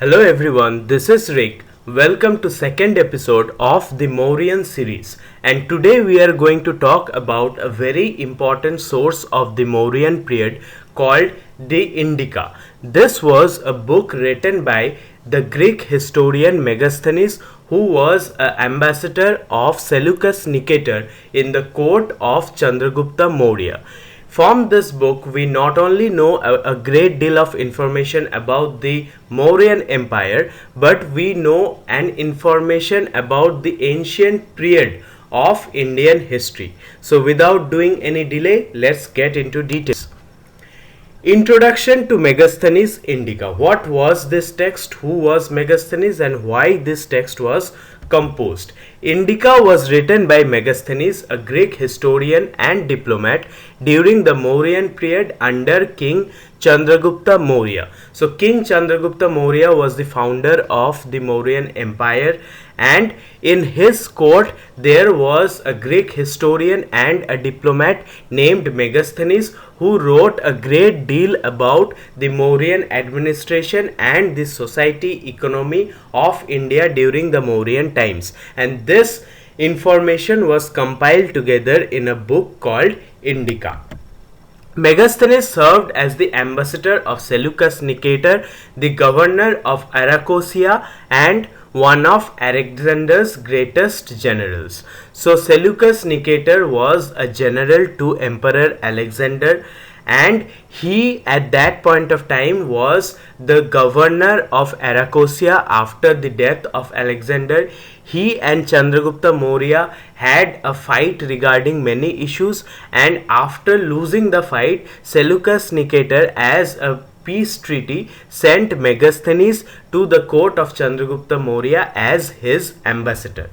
Hello everyone, this is Rick. Welcome to second episode of the Mauryan series, and today we are going to talk about a very important source of the Mauryan period called the Indica. This was a book written by the Greek historian Megasthenes, who was an ambassador of Seleucus Nicator in the court of Chandragupta Maurya. From this book, we not only know a great deal of information about the Mauryan Empire, but we know an information about the ancient period of Indian history. So without doing any delay, let's get into details. Introduction to Megasthenes Indica. What was this text? Who was Megasthenes and why this text was composed? Indica was written by Megasthenes, a Greek historian and diplomat during the Mauryan period under King Chandragupta Maurya. So King Chandragupta Maurya was the founder of the Mauryan Empire, and in his court there was a Greek historian and a diplomat named Megasthenes who wrote a great deal about the Mauryan administration and the society economy of India during the Mauryan times, and this information was compiled together in a book called Indica. Megasthenes served as the ambassador of Seleucus Nicator, the governor of Arachosia, and one of Alexander's greatest generals. So Seleucus Nicator was a general to Emperor Alexander, and he at that point of time was the governor of Arachosia after the death of Alexander. He and Chandragupta Maurya had a fight regarding many issues, and after losing the fight, Seleucus Nicator, as a peace treaty, sent Megasthenes to the court of Chandragupta Maurya as his ambassador.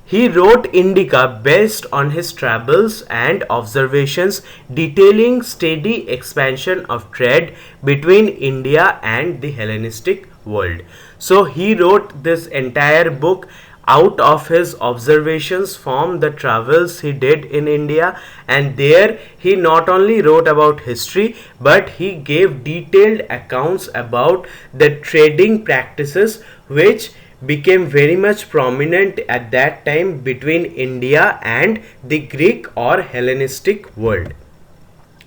He wrote Indica based on his travels and observations detailing steady expansion of trade between India and the Hellenistic world. So he wrote this entire book out of his observations from the travels he did in India, and there he not only wrote about history but he gave detailed accounts about the trading practices which became very much prominent at that time between India and the Greek or Hellenistic world.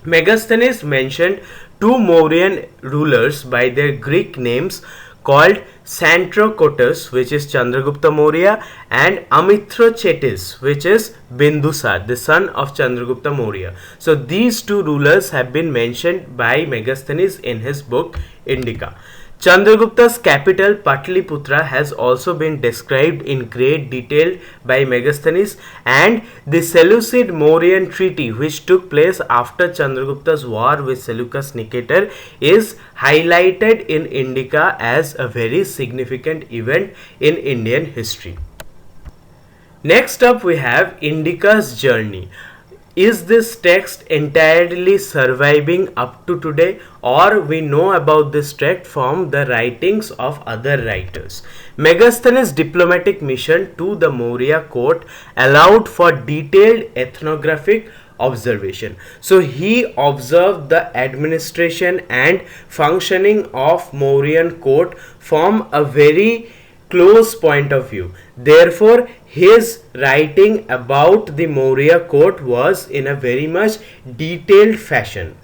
Megasthenes mentioned two Mauryan rulers by their Greek names called Santrocotus, which is Chandragupta Maurya, and Amithrochetes, which is Bindusar, the son of Chandragupta Maurya. So these two rulers have been mentioned by Megasthenes in his book Indica. Chandragupta's capital Patliputra has also been described in great detail by Megasthenes, and the Seleucid Mauryan treaty, which took place after Chandragupta's war with Seleucus Nicator, is highlighted in Indica as a very significant event in Indian history. Next up we have Indica's Journey. Is this text entirely surviving up to today, or we know about this text from the writings of other writers? Megasthenes' diplomatic mission to the Maurya court allowed for detailed ethnographic observation. So he observed the administration and functioning of Mauryan court from a very close point of view. Therefore, his writing about the Maurya court was in a very much detailed fashion.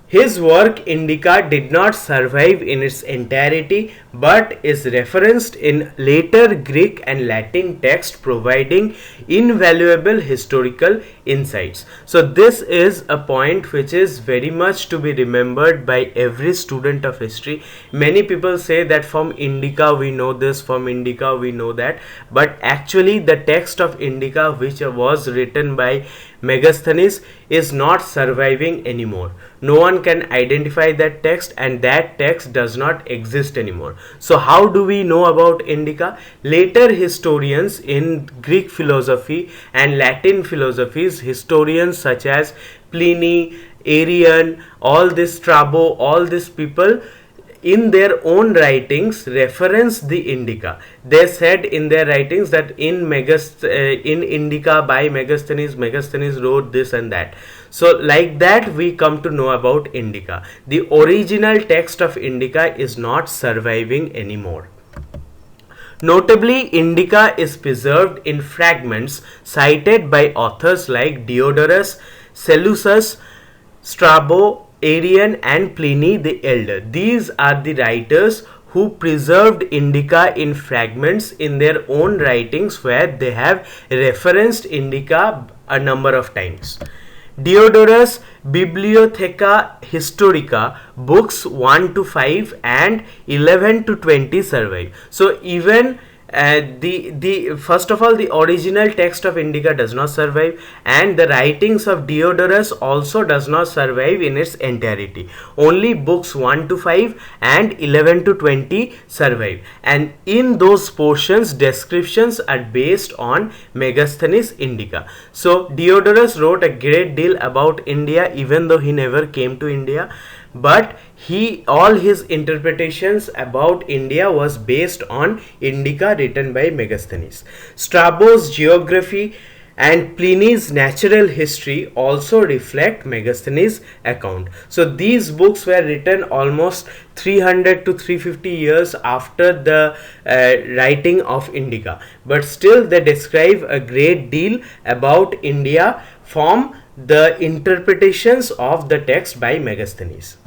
His work Indica did not survive in its entirety but is referenced in later Greek and Latin texts, providing invaluable historical insights. So this is a point which is very much to be remembered by every student of history. Many people say that from Indica we know this, from Indica we know that, but actually the text of Indica, which was written by Megasthenes, is not surviving anymore. No one can identify that text, and that text does not exist anymore. So how do we know about Indica? Later historians in Greek philosophy and Latin philosophies, historians such as Pliny, Arrian, all this Strabo, all these people in their own writings reference the Indica. They said in their writings that in Indica by Megasthenes wrote this and that. So like that we come to know about Indica. The original text of Indica is not surviving anymore. Notably, Indica is preserved in fragments cited by authors like Diodorus, Seleucus, Strabo, Arrian, and Pliny the Elder. These are the writers who preserved Indica in fragments in their own writings, where they have referenced Indica a number of times. Diodorus' Bibliotheca Historica books 1 to 5 and 11 to 20 survive. So even the first of all, the original text of Indica does not survive, and the writings of Diodorus also does not survive in its entirety. Only books 1 to 5 and 11 to 20 survive, and in those portions descriptions are based on Megasthenes Indica. So Diodorus wrote a great deal about India, even though he never came to India, but all his interpretations about India was based on Indica written by Megasthenes. Strabo's geography and Pliny's natural history also reflect Megasthenes' account. So these books were written almost 300 to 350 years after the writing of Indica, but still they describe a great deal about India from the interpretations of the text by Megasthenes.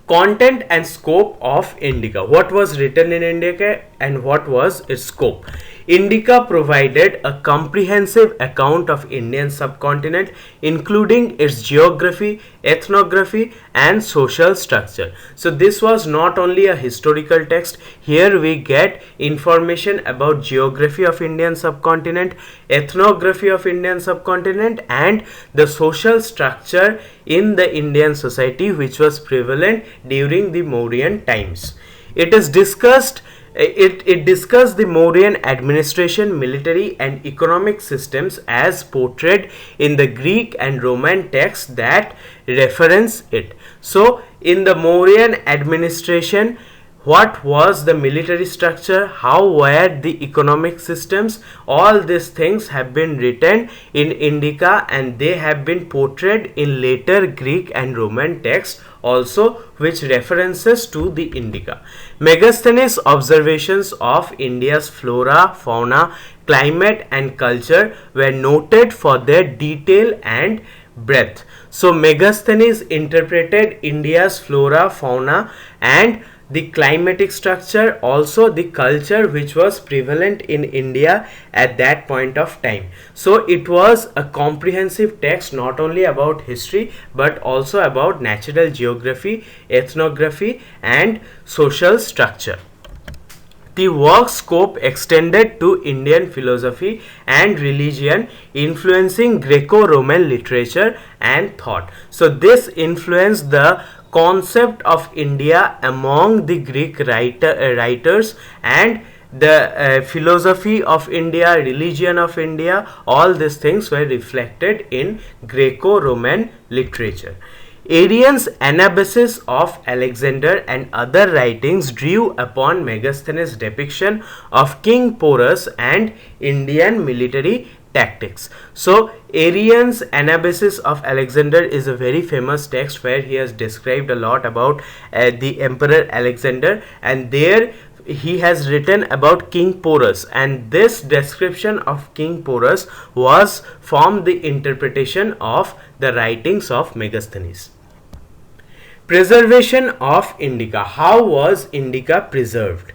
Content and scope of Indica. What was written in Indica and what was its scope? Indica provided a comprehensive account of Indian subcontinent, including its geography, ethnography, and social structure. So this was not only a historical text. Here we get information about geography of Indian subcontinent, ethnography of Indian subcontinent, and the social structure in the Indian society which was prevalent during the Mauryan times. It discussed the Mauryan administration, military, and economic systems as portrayed in the Greek and Roman texts that reference it. So in the Mauryan administration, what was the military structure, how were the economic systems, all these things have been written in Indica, and they have been portrayed in later Greek and Roman texts also, which references to the Indica. Megasthenes' observations of India's flora, fauna, climate, and culture were noted for their detail and breadth. So Megasthenes interpreted India's flora, fauna, and the climatic structure, also the culture which was prevalent in India at that point of time. So it was a comprehensive text, not only about history but also about natural geography, ethnography, and social structure. The work's scope extended to Indian philosophy and religion, influencing Greco Roman literature and thought. So this influenced the concept of India among the Greek writers, and the philosophy of India, religion of India, all these things were reflected in Greco-Roman literature. Arrian's Anabasis of Alexander and other writings drew upon Megasthenes' depiction of King Porus and Indian military tactics. So Arrian's Anabasis of Alexander is a very famous text where he has described a lot about the Emperor Alexander, and there he has written about King Porus, and this description of King Porus was from the interpretation of the writings of Megasthenes. Preservation of Indica. How was Indica preserved?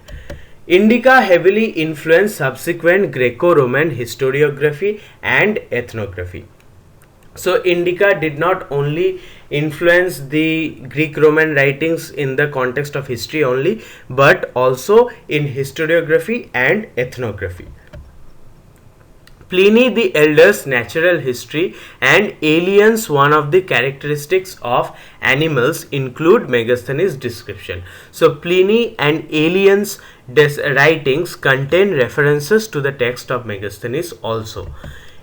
Indica heavily influenced subsequent Greco-Roman historiography and ethnography. So Indica did not only influence the Greek-Roman writings in the context of history only, but also in historiography and ethnography. Pliny the Elder's natural history and aliens, one of the characteristics of animals, include Megasthenes' description. So Pliny and aliens writings contain references to the text of Megasthenes also.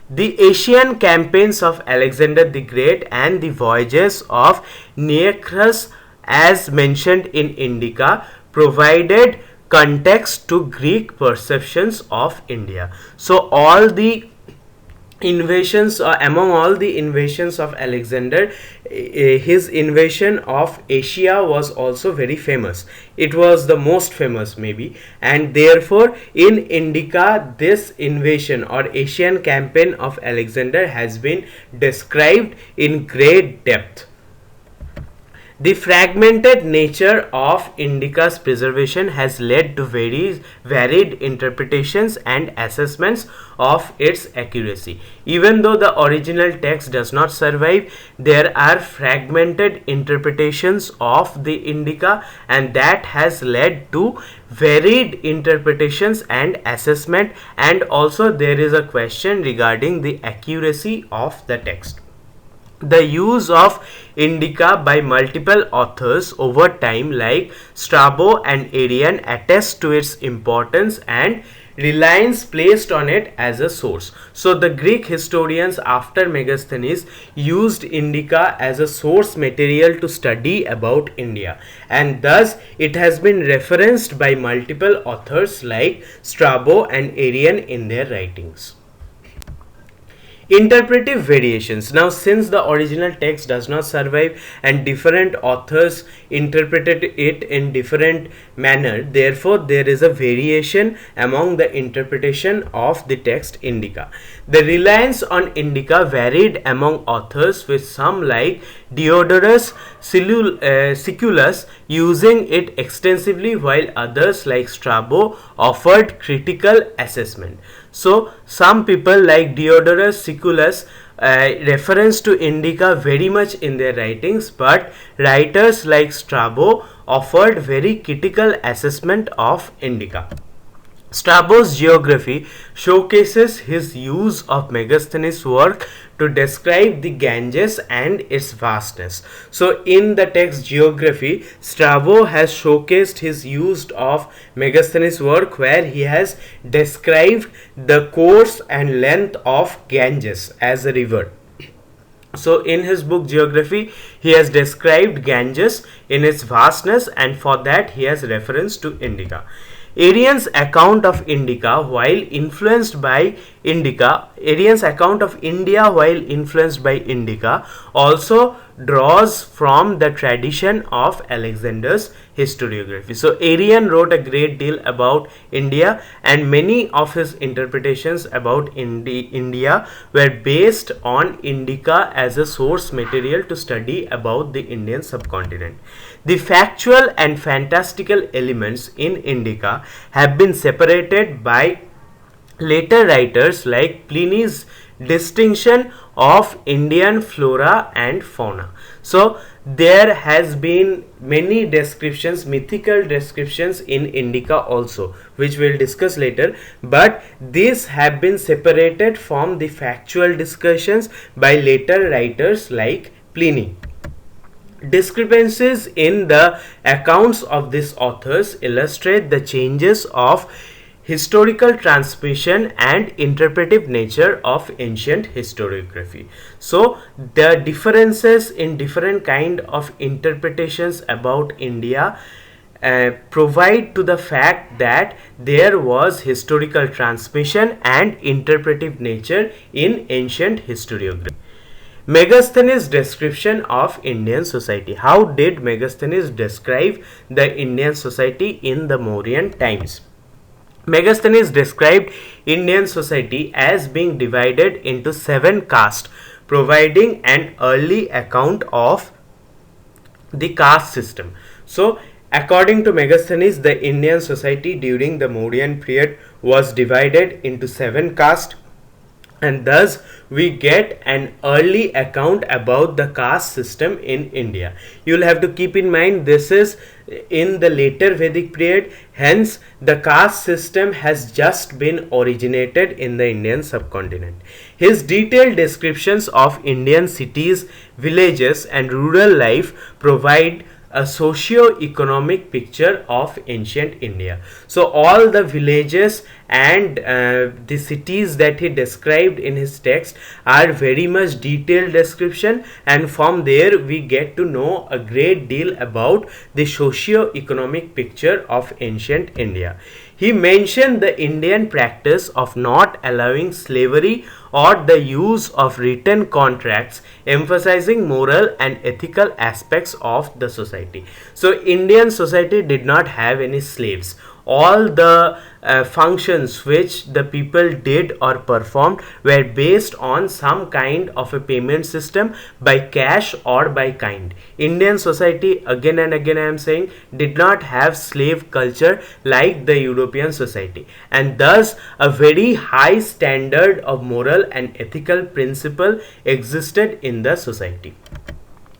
The Asian campaigns of Alexander the Great and the voyages of Nearchus as mentioned in Indica, provided context to Greek perceptions of India. So all the invasions, among all the invasions of Alexander, his invasion of Asia was also very famous. It was the most famous maybe, and therefore in Indica this invasion or Asian campaign of Alexander has been described in great depth. The fragmented nature of Indica's preservation has led to varied interpretations and assessments of its accuracy. Even though the original text does not survive, there are fragmented interpretations of the Indica, and that has led to varied interpretations and assessment, and also there is a question regarding the accuracy of the text. The use of Indica by multiple authors over time like Strabo and Arrian attest to its importance and reliance placed on it as a source. So the Greek historians after Megasthenes used Indica as a source material to study about India, and thus it has been referenced by multiple authors like Strabo and Arrian in their writings. Interpretive variations. Now, since the original text does not survive and different authors interpreted it in different manner, therefore there is a variation among the interpretation of the text Indica. The reliance on Indica varied among authors, with some like Diodorus Siculus using it extensively, while others like Strabo offered critical assessment. So some people like Diodorus Siculus reference to Indica very much in their writings, but writers like Strabo offered very critical assessment of Indica. Strabo's geography showcases his use of Megasthenes' work to describe the Ganges and its vastness. So in the text Geography, Strabo has showcased his use of Megasthenes' work, where he has described the course and length of Ganges as a river. So in his book Geography, he has described Ganges in its vastness, and for that he has reference to Indica. Arrian's account of Indica while influenced by Arrian's account of India while influenced by Indica also draws from the tradition of Alexander's historiography. So Arrian wrote a great deal about India, and many of his interpretations about India were based on Indica as a source material to study about the Indian subcontinent. The factual and fantastical elements in Indica have been separated by later writers like Pliny's distinction of Indian flora and fauna. So there has been many descriptions, mythical descriptions in Indica also, which we'll discuss later, but these have been separated from the factual discussions by later writers like Pliny. Discrepancies in the accounts of these authors illustrate the changes of historical transmission and interpretive nature of ancient historiography. So the differences in different kind of interpretations about India provide to the fact that there was historical transmission and interpretive nature in ancient historiography. Megasthenes' description of Indian society. How did Megasthenes describe the Indian society in the Mauryan times? Megasthenes described Indian society as being divided into 7 castes, providing an early account of the caste system. So, according to Megasthenes, the Indian society during the Mauryan period was divided into 7 castes, and thus we get an early account about the caste system in India. You will have to keep in mind this is in the later Vedic period, hence the caste system has just been originated in the Indian subcontinent. His detailed descriptions of Indian cities, villages and rural life provide a socio-economic picture of ancient India. So all the villages and the cities that he described in his text are very much detailed description, and from there we get to know a great deal about the socio-economic picture of ancient India. He mentioned the Indian practice of not allowing slavery or the use of written contracts, emphasizing moral and ethical aspects of the society. So Indian society did not have any slaves. All the functions which the people did or performed were based on some kind of a payment system by cash or by kind. Indian society, again and again I am saying, did not have slave culture like the European society, and thus a very high standard of moral and ethical principle existed in the society.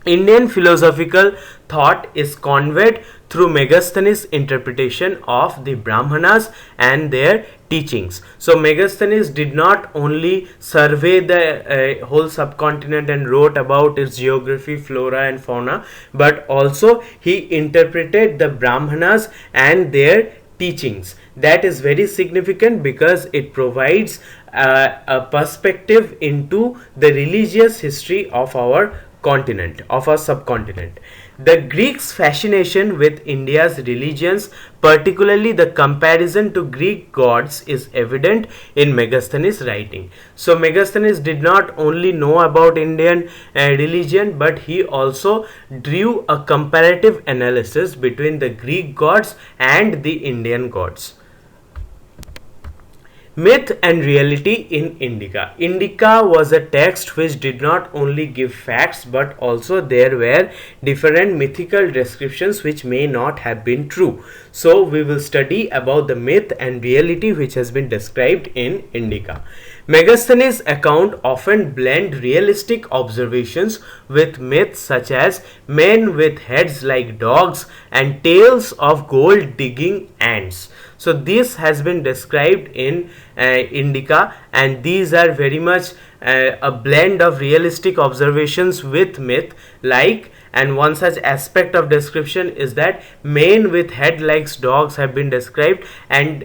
Indian philosophical thought is conveyed through Megasthenes' interpretation of the Brahmanas and their teachings. So Megasthenes did not only survey the whole subcontinent and wrote about its geography, flora and fauna, but also he interpreted the Brahmanas and their teachings. That is very significant because it provides a perspective into the religious history of our continent, of our subcontinent. The Greeks' fascination with India's religions, particularly the comparison to Greek gods, is evident in Megasthenes' writing. So Megasthenes did not only know about Indian religion, but he also drew a comparative analysis between the Greek gods and the Indian gods. Myth and reality in Indica. Indica was a text which did not only give facts, but also there were different mythical descriptions which may not have been true. So we will study about the myth and reality which has been described in Indica. Megasthenes' account often blend realistic observations with myths such as men with heads like dogs and tales of gold digging ants. So this has been described in Indica, and these are very much a blend of realistic observations with myth, like, and one such aspect of description is that men with head like dogs have been described, and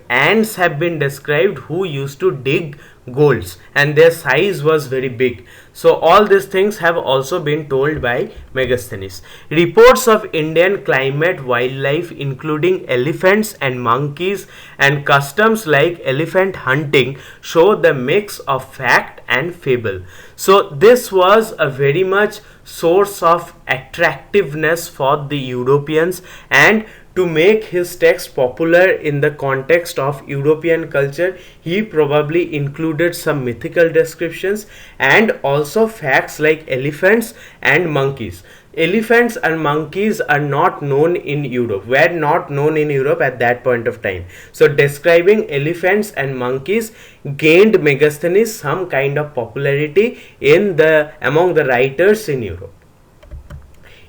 ants have been described who used to dig golds, and their size was very big. So all these things have also been told by Megasthenes. Reports of Indian climate, wildlife including elephants and monkeys, and customs like elephant hunting show the mix of fact and fable. So this was a very much source of attractiveness for the Europeans, and to make his text popular in the context of European culture, he probably included some mythical descriptions and also facts like elephants and monkeys. Elephants and monkeys are not known in Europe, were not known in Europe at that point of time. So describing elephants and monkeys gained Megasthenes some kind of popularity among the writers in Europe.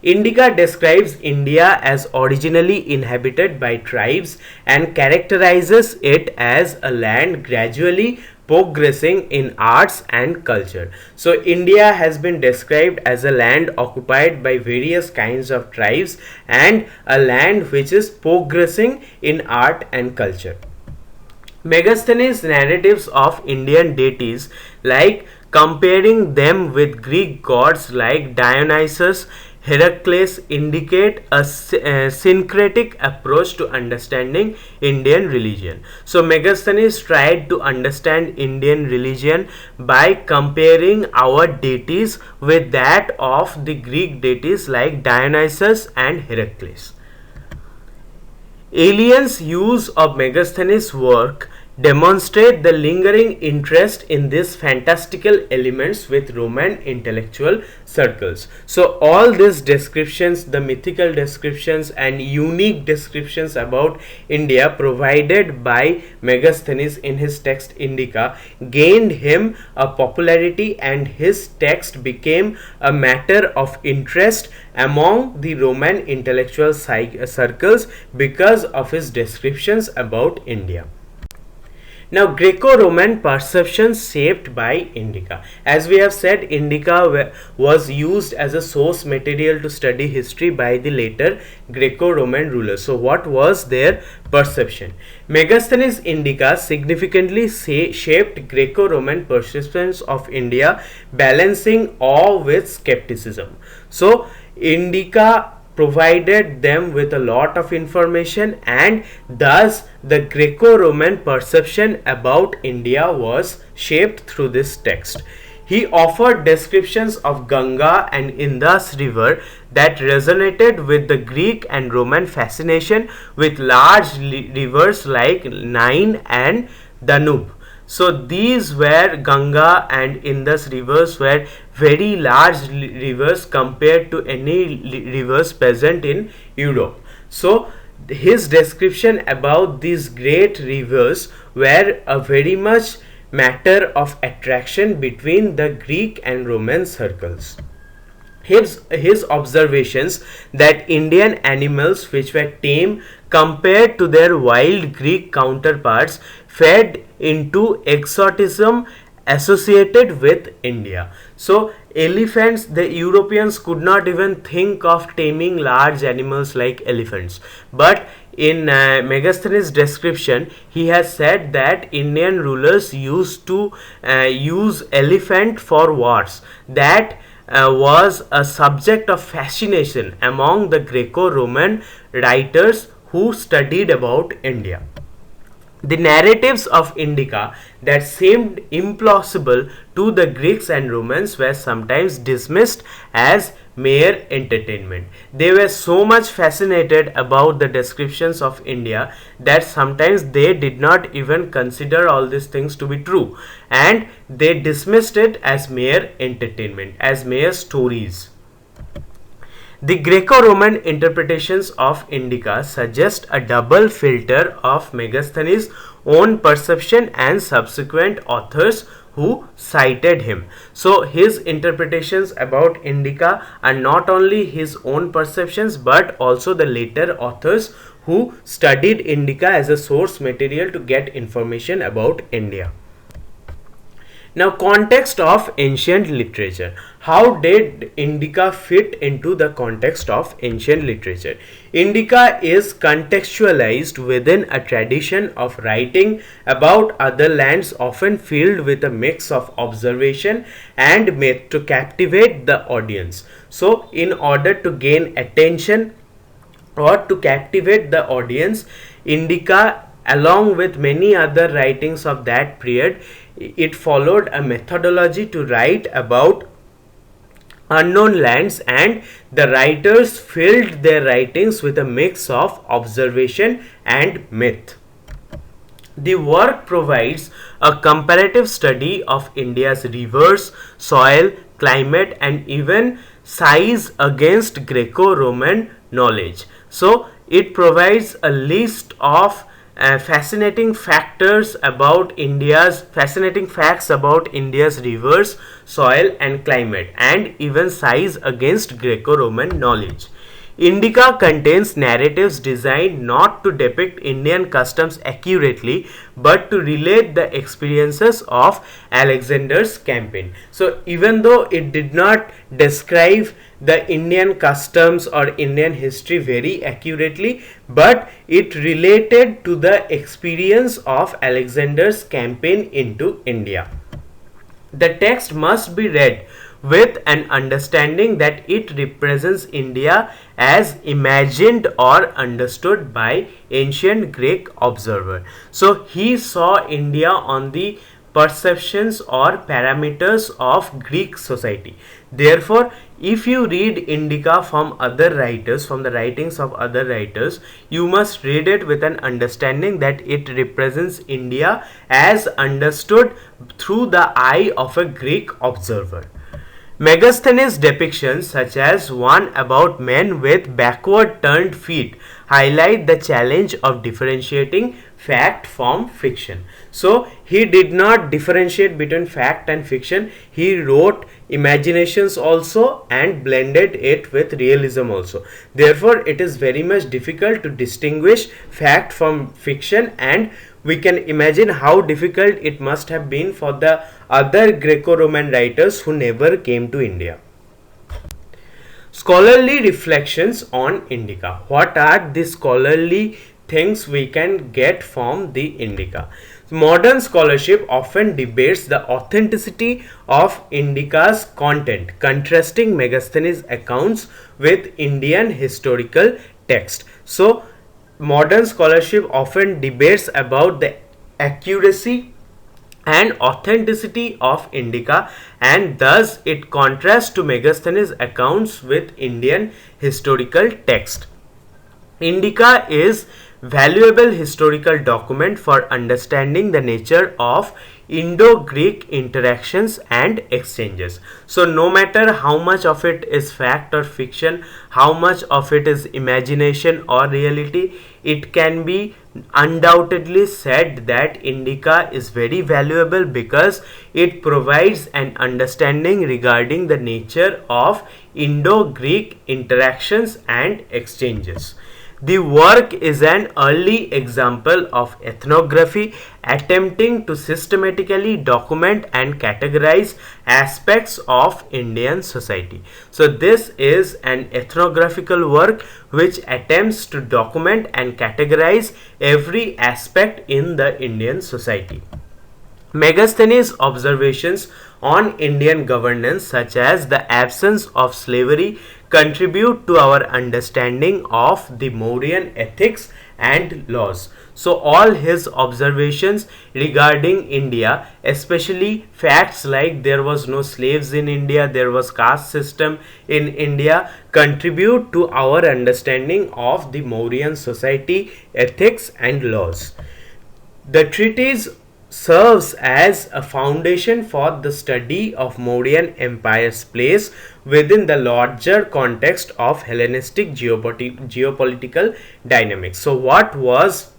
Indica describes India as originally inhabited by tribes and characterizes it as a land gradually progressing in arts and culture. So India has been described as a land occupied by various kinds of tribes and a land which is progressing in art and culture. Megasthenes' narratives of Indian deities, like comparing them with Greek gods like Dionysus, Heracles, indicate a syncretic approach to understanding Indian religion. So Megasthenes tried to understand Indian religion by comparing our deities with that of the Greek deities like Dionysus and Heracles. Alien's use of Megasthenes' work demonstrate the lingering interest in these fantastical elements with Roman intellectual circles. So all these descriptions, the mythical descriptions and unique descriptions about India provided by Megasthenes in his text Indica gained him a popularity, and his text became a matter of interest among the Roman intellectual circles because of his descriptions about India. Now, Greco-Roman perceptions shaped by Indica. As we have said, Indica was used as a source material to study history by the later Greco-Roman rulers. So, what was their perception? Megasthenes Indica significantly shaped Greco-Roman perceptions of India, balancing awe with skepticism. So, Indica provided them with a lot of information, and thus the Greco-Roman perception about India was shaped through this text. He offered descriptions of Ganga and Indus river that resonated with the Greek and Roman fascination with large rivers like Nile and Danube. So these were Ganga and Indus rivers were very large rivers compared to any rivers present in Europe. So his description about these great rivers were a very much matter of attraction between the Greek and Roman circles. His observations that Indian animals which were tame compared to their wild Greek counterparts fed into exotism associated with India. So elephants, the Europeans could not even think of taming large animals like elephants, but in Megasthenes' description, he has said that Indian rulers used to use elephant for wars. That was a subject of fascination among the Greco-Roman writers who studied about India. The narratives of Indica that seemed implausible to the Greeks and Romans were sometimes dismissed as mere entertainment. They were so much fascinated about the descriptions of India that sometimes they did not even consider all these things to be true, and they dismissed it as mere entertainment, as mere stories. The Greco-Roman interpretations of Indica suggest a double filter of Megasthenes' own perception and subsequent authors who cited him. So his interpretations about Indica are not only his own perceptions but also the later authors who studied Indica as a source material to get information about India. Now, context of ancient literature. How did Indica fit into the context of ancient literature? Indica is contextualized within a tradition of writing about other lands, often filled with a mix of observation and myth to captivate the audience. So, in order to gain attention or to captivate the audience, Indica, along with many other writings of that period, it followed a methodology to write about unknown lands, and the writers filled their writings with a mix of observation and myth. The work provides a comparative study of India's rivers, soil, climate, and even size against Greco-Roman knowledge. So it provides a list of fascinating facts about India's rivers, soil and climate, and even size against Greco-Roman knowledge. Indica contains narratives designed not to depict Indian customs accurately but to relate the experiences of Alexander's campaign. So even though it did not describe the Indian customs or Indian history very accurately, but it related to the experience of Alexander's campaign into India. The text must be read with an understanding that it represents India as imagined or understood by ancient Greek observer. So he saw India on the perceptions or parameters of Greek society. Therefore, if you read Indica from other writers, from the writings of other writers, you must read it with an understanding that it represents India as understood through the eye of a Greek observer. Megasthenes' depictions, such as one about men with backward turned feet, highlight the challenge of differentiating fact from fiction. So he did not differentiate between fact and fiction. He wrote imaginations also and blended it with realism also. Therefore, it is very much difficult to distinguish fact from fiction, and we can imagine how difficult it must have been for the other Greco Roman writers who never came to India. Scholarly reflections on Indica. What are the scholarly things we can get from the Indica? Modern scholarship often debates the authenticity of Indica's content, contrasting Megasthenes accounts with Indian historical text. So, modern scholarship often debates about the accuracy and authenticity of Indica, and thus it contrasts to Megasthenes accounts with Indian historical text. Indica is valuable historical document for understanding the nature of Indo-Greek interactions and exchanges. So no matter how much of it is fact or fiction, how much of it is imagination or reality, it can be undoubtedly said that Indica is very valuable because it provides an understanding regarding the nature of Indo-Greek interactions and exchanges. The work is an early example of ethnography attempting to systematically document and categorize aspects of Indian society. So this is an ethnographical work which attempts to document and categorize every aspect in the Indian society. Megasthenes' observations on Indian governance, such as the absence of slavery, contribute to our understanding of the Mauryan ethics and laws. So all his observations regarding India, especially facts like there was no slaves in India, there was caste system in India, contribute to our understanding of the Mauryan society, ethics and laws. The treatise serves as a foundation for the study of Mauryan Empire's place within the larger context of Hellenistic geopolitical dynamics. So what was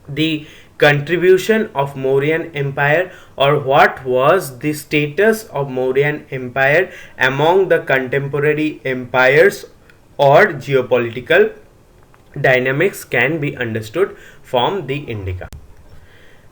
the contribution of Mauryan Empire, or what was the status of Mauryan Empire among the contemporary empires or geopolitical dynamics can be understood from the Indica.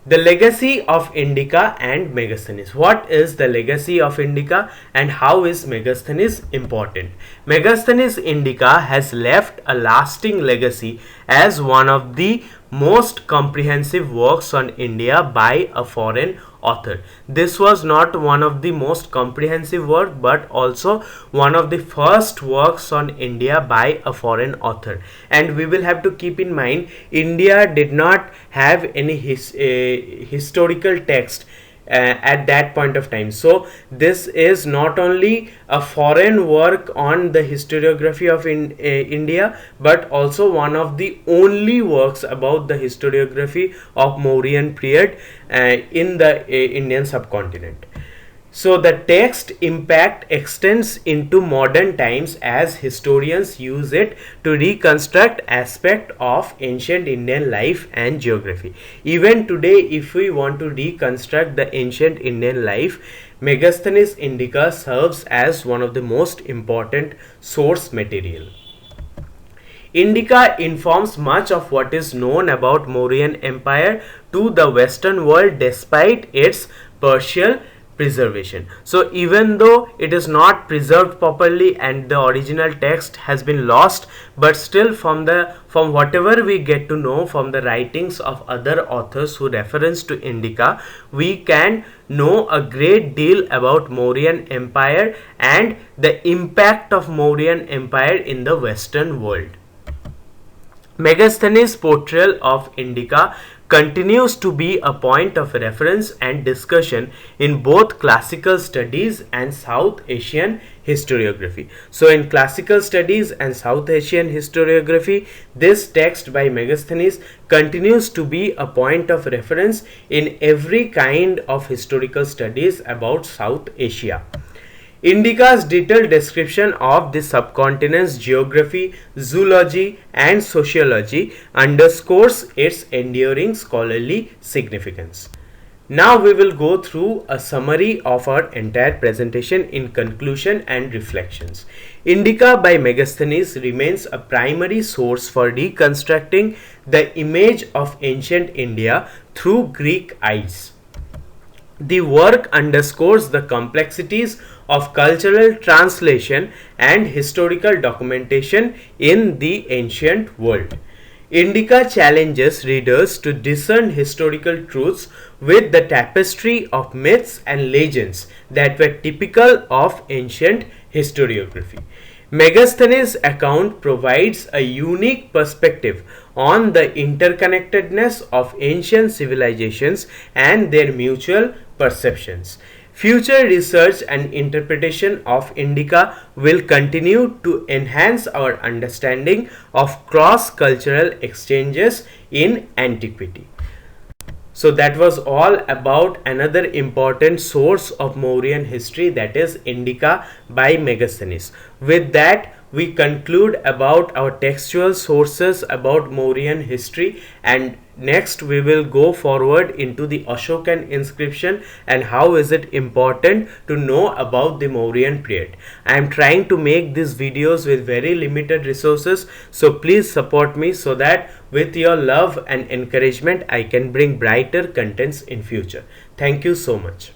The legacy of Indica and Megasthenes. What is the legacy of Indica and how is Megasthenes important? Megasthenes Indica has left a lasting legacy as one of the most comprehensive works on India by a foreign author. This was not one of the most comprehensive work, but also one of the first works on India by a foreign author. And we will have to keep in mind, India did not have any historical text at that point of time. So this is not only a foreign work on the historiography of India, but also one of the only works about the historiography of Mauryan period in the Indian subcontinent. So the text impact extends into modern times as historians use it to reconstruct aspects of ancient Indian life and geography. Even today, if we want to reconstruct the ancient Indian life, Megasthenes Indica serves as one of the most important source material. Indica informs much of what is known about Mauryan Empire to the Western world despite its partial preservation. So even though it is not preserved properly and the original text has been lost, but still from whatever we get to know from the writings of other authors who reference to Indica, we can know a great deal about Mauryan Empire and the impact of Mauryan Empire in the Western world. Megasthenes' portrayal of Indica continues to be a point of reference and discussion in both classical studies and South Asian historiography. So in classical studies and South Asian historiography, this text by Megasthenes continues to be a point of reference in every kind of historical studies about South Asia. Indica's detailed description of the subcontinent's geography, zoology and sociology underscores its enduring scholarly significance. Now we will go through a summary of our entire presentation in conclusion and reflections. Indica by Megasthenes remains a primary source for reconstructing the image of ancient India through Greek eyes. The work underscores the complexities of cultural translation and historical documentation in the ancient world. Indica challenges readers to discern historical truths with the tapestry of myths and legends that were typical of ancient historiography. Megasthenes' account provides a unique perspective on the interconnectedness of ancient civilizations and their mutual perceptions. Future research and interpretation of Indica will continue to enhance our understanding of cross-cultural exchanges in antiquity. So that was all about another important source of Mauryan history, that is Indica by Megasthenes. With that, we conclude about our textual sources about Mauryan history, and next we will go forward into the Ashokan inscription and how is it important to know about the Mauryan period. I am trying to make these videos with very limited resources, so please support me so that with your love and encouragement I can bring brighter contents in future. Thank you so much.